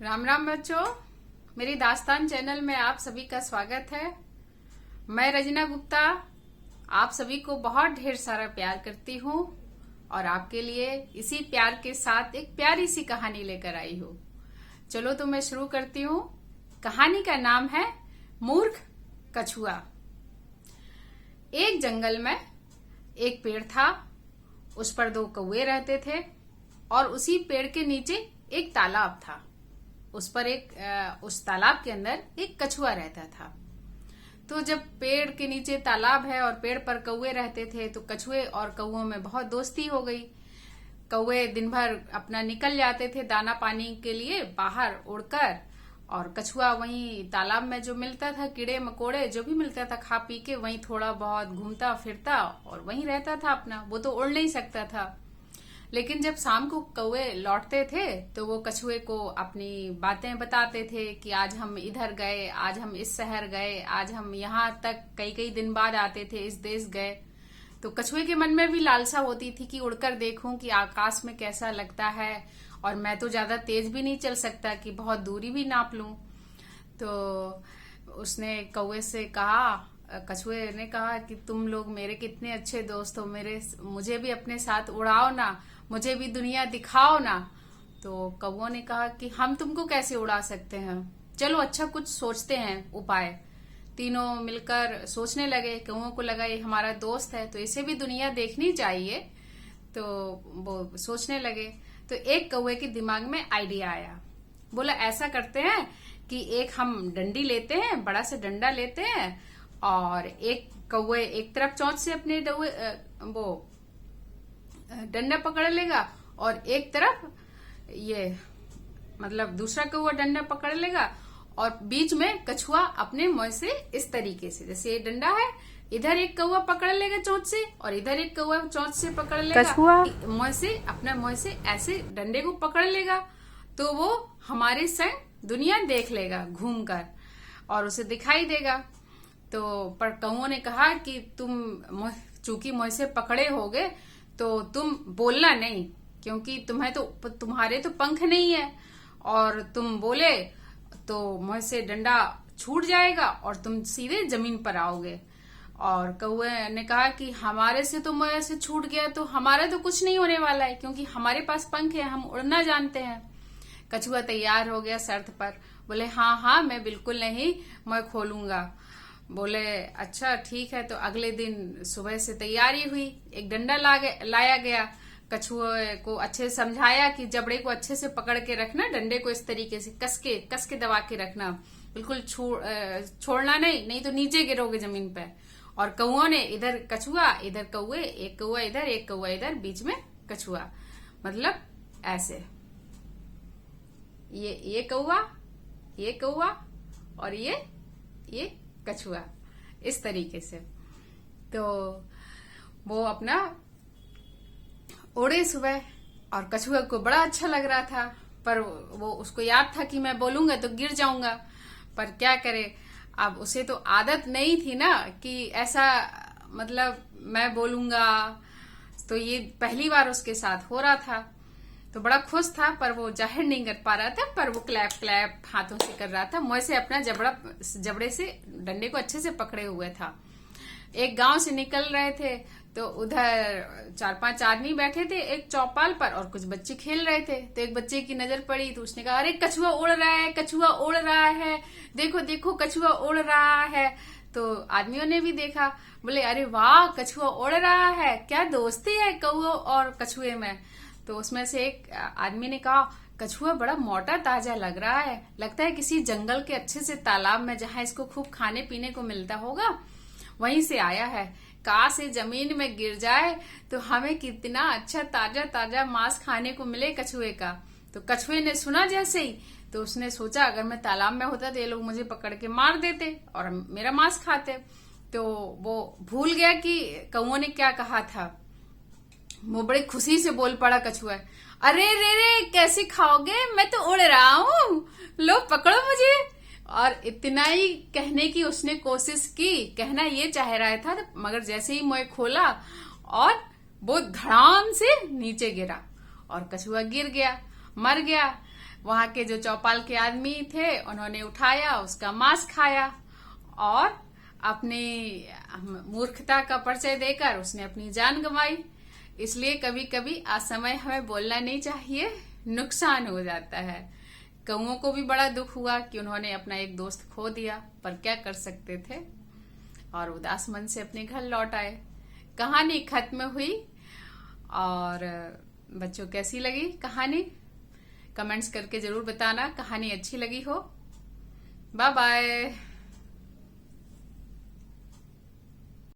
राम राम बच्चों, मेरी दास्तान चैनल में आप सभी का स्वागत है। मैं रजना गुप्ता आप सभी को बहुत ढेर सारा प्यार करती हूँ और आपके लिए इसी प्यार के साथ एक प्यारी सी कहानी लेकर आई हूँ। चलो तो मैं शुरू करती हूँ। कहानी का नाम है मूर्ख कछुआ। एक जंगल में एक पेड़ था, उस पर दो कौवे रहते थे और उसी पेड़ के नीचे एक तालाब था। उस तालाब के अंदर एक कछुआ रहता था। तो जब पेड़ के नीचे तालाब है और पेड़ पर कौवे रहते थे तो कछुए और कौवों में बहुत दोस्ती हो गई। कौवे दिन भर अपना निकल जाते थे दाना पानी के लिए बाहर उड़कर, और कछुआ वहीं तालाब में जो मिलता था, कीड़े मकोड़े जो भी मिलता था, खा पी के वहीं थोड़ा बहुत घूमता फिरता और वहीं रहता था अपना। वो तो उड़ नहीं सकता था। लेकिन जब शाम को कौवे लौटते थे तो वो कछुए को अपनी बातें बताते थे कि आज हम इधर गए, आज हम इस शहर गए, आज हम यहाँ तक कई कई दिन बाद आते थे, इस देश गए। तो कछुए के मन में भी लालसा होती थी कि उड़कर देखूं कि आकाश में कैसा लगता है, और मैं तो ज्यादा तेज भी नहीं चल सकता कि बहुत दूरी भी नाप लूं। तो उसने कौवे से कहा, कछुए ने कहा कि तुम लोग मेरे कितने अच्छे दोस्त हो, मुझे भी अपने साथ उड़ाओ ना, मुझे भी दुनिया दिखाओ ना। तो कौवों ने कहा कि हम तुमको कैसे उड़ा सकते हैं, चलो अच्छा कुछ सोचते हैं उपाय। तीनों मिलकर सोचने लगे। कौवों को लगा ये हमारा दोस्त है तो इसे भी दुनिया देखनी चाहिए। तो वो सोचने लगे। तो एक कौवे के दिमाग में आइडिया आया। बोला ऐसा करते हैं कि एक हम डंडी लेते हैं, बड़ा सा डंडा लेते हैं, और एक कौवे एक तरफ चोंच से अपने वो डंडा पकड़ लेगा और एक तरफ ये मतलब दूसरा कौवा डंडा पकड़ लेगा, और बीच में कछुआ अपने मुंह से इस तरीके से, जैसे ये डंडा है, इधर एक कौवा पकड़ लेगा चोंच से और इधर एक कौवा चोंच से पकड़ लेगा, कछुआ मुंह से अपना मुंह से ऐसे डंडे को पकड़ लेगा। तो वो हमारे संग दुनिया देख लेगा घूमकर और उसे दिखाई देगा। तो पर कौवों ने कहा कि तुम चूंकि मुंह से पकड़े होगे तो तुम बोलना नहीं, क्योंकि तुम्हारे तो पंख नहीं है, और तुम बोले तो मुंह से डंडा छूट जाएगा और तुम सीधे जमीन पर आओगे। और कौवे ने कहा कि हमारे से तो मुंह से छूट गया तो हमारा तो कुछ नहीं होने वाला है, क्योंकि हमारे पास पंख है, हम उड़ना जानते हैं। कछुआ तैयार हो गया शर्त पर। बोले हाँ हाँ मैं बिल्कुल नहीं, मैं खोलूंगा। बोले अच्छा ठीक है। तो अगले दिन सुबह से तैयारी हुई, एक डंडा लाया गया। कछुए को अच्छे से समझाया कि जबड़े को अच्छे से पकड़ के रखना, डंडे को इस तरीके से कस के दबा के रखना, बिल्कुल छोड़ना नहीं तो नीचे गिरोगे जमीन पे। और कौओं ने इधर कछुआ, इधर कौवे, एक कौवा इधर एक कौवा इधर, बीच में कछुआ, मतलब ऐसे ये कौवा और ये कछुआ, इस तरीके से। तो वो अपना उड़े सुबह, और कछुआ को बड़ा अच्छा लग रहा था, पर वो उसको याद था कि मैं बोलूंगा तो गिर जाऊंगा। पर क्या करे, अब उसे तो आदत नहीं थी ना कि ऐसा मतलब मैं बोलूंगा। तो ये पहली बार उसके साथ हो रहा था। तो बड़ा खुश था, पर वो जाहिर नहीं कर पा रहा था, पर वो क्लैप क्लैप हाथों से कर रहा था, मुंह से अपना जबड़े से डंडे को अच्छे से पकड़े हुए था। एक गांव से निकल रहे थे तो उधर 4-5 आदमी बैठे थे एक चौपाल पर, और कुछ बच्चे खेल रहे थे। तो एक बच्चे की नजर पड़ी तो उसने कहा अरे कछुआ उड़ रहा है, कछुआ उड़ रहा है, देखो देखो कछुआ उड़ रहा है। तो आदमियों ने भी देखा, बोले अरे वाह कछुआ उड़ रहा है, क्या दोस्ती है कौवे और कछुए में। तो उसमें से एक आदमी ने कहा कछुआ बड़ा मोटा ताजा लग रहा है, लगता है किसी जंगल के अच्छे से तालाब में जहां इसको खूब खाने पीने को मिलता होगा वहीं से आया है। काश ये जमीन में गिर जाए तो हमें कितना अच्छा ताजा ताजा मांस खाने को मिले कछुए का। तो कछुए ने सुना जैसे ही, तो उसने सोचा अगर मैं तालाब में होता तो ये लोग मुझे पकड़ के मार देते और मेरा मांस खाते। तो वो भूल गया कि कौओं ने क्या कहा था। वो बड़ी खुशी से बोल पड़ा कछुआ, अरे रे रे कैसे खाओगे, मैं तो उड़ रहा हूँ, लो पकड़ो मुझे। और इतना ही कहने की उसने कोशिश की, कहना ये चाह रहा था, मगर जैसे ही मुंह खोला और वो धड़ाम से नीचे गिरा और कछुआ गिर गया, मर गया। वहां के जो चौपाल के आदमी थे उन्होंने उठाया, उसका मांस खाया और अपनी मूर्खता का परिचय देकर उसने अपनी जान गंवाई। इसलिए कभी कभी असमय हमें बोलना नहीं चाहिए, नुकसान हो जाता है। कौओं को भी बड़ा दुख हुआ कि उन्होंने अपना एक दोस्त खो दिया, पर क्या कर सकते थे, और उदास मन से अपने घर लौट आए। कहानी खत्म हुई। और बच्चों कैसी लगी कहानी? कमेंट्स करके जरूर बताना कहानी अच्छी लगी हो। Bye bye.